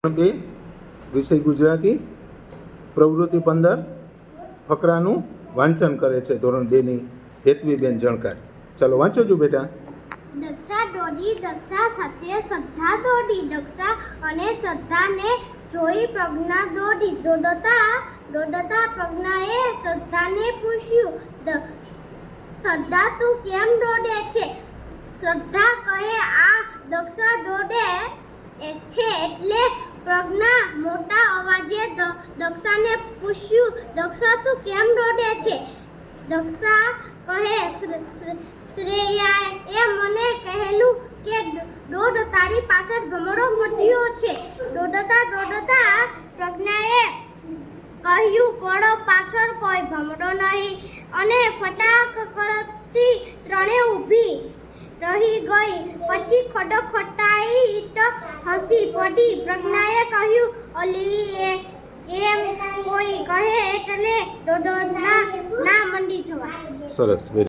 બે વિષય ગુજરાતી પ્રવૃત્તિ 15 ફકરાનું વાંચન કરે છે ધોરણ 2 ની હેતવીબેન જણકાર. ચાલો વાંચો જો બેટા. દક્ષા દોડી દક્ષા સાથે શ્રદ્ધા દોડી દક્ષા અને શ્રદ્ધાને જોઈ પ્રજ્ઞા દોડી દોડતા પ્રજ્ઞાએ શ્રદ્ધાને પૂછ્યું, શ્રદ્ધા તું કેમ દોડે છે? શ્રદ્ધા કહે, આ દક્ષા દોડે છે એટલે. પ્રજ્ઞા મોટા અવાજે દક્ષાને પૂછ્યું, દક્ષા તું કેમ દોડે છે? દક્ષા કહે, શ્રેયાએ મને કહેલું કે દોડ, તારી પાછળ ભમરો મોટ્યો છે. દોડતા પ્રજ્ઞાએ કહ્યું, પણ પાછળ કોઈ ભમરો નહીં. અને ફટાક કરતી ત્રણે ઊભી રહી ગઈ. પછી ખડખડાટ હસી પડી. પ્રજ્ઞાએ કહ્યું, અલી કેમ કોઈ કહે એટલે દોડના ના મંડી જવા. સરસ.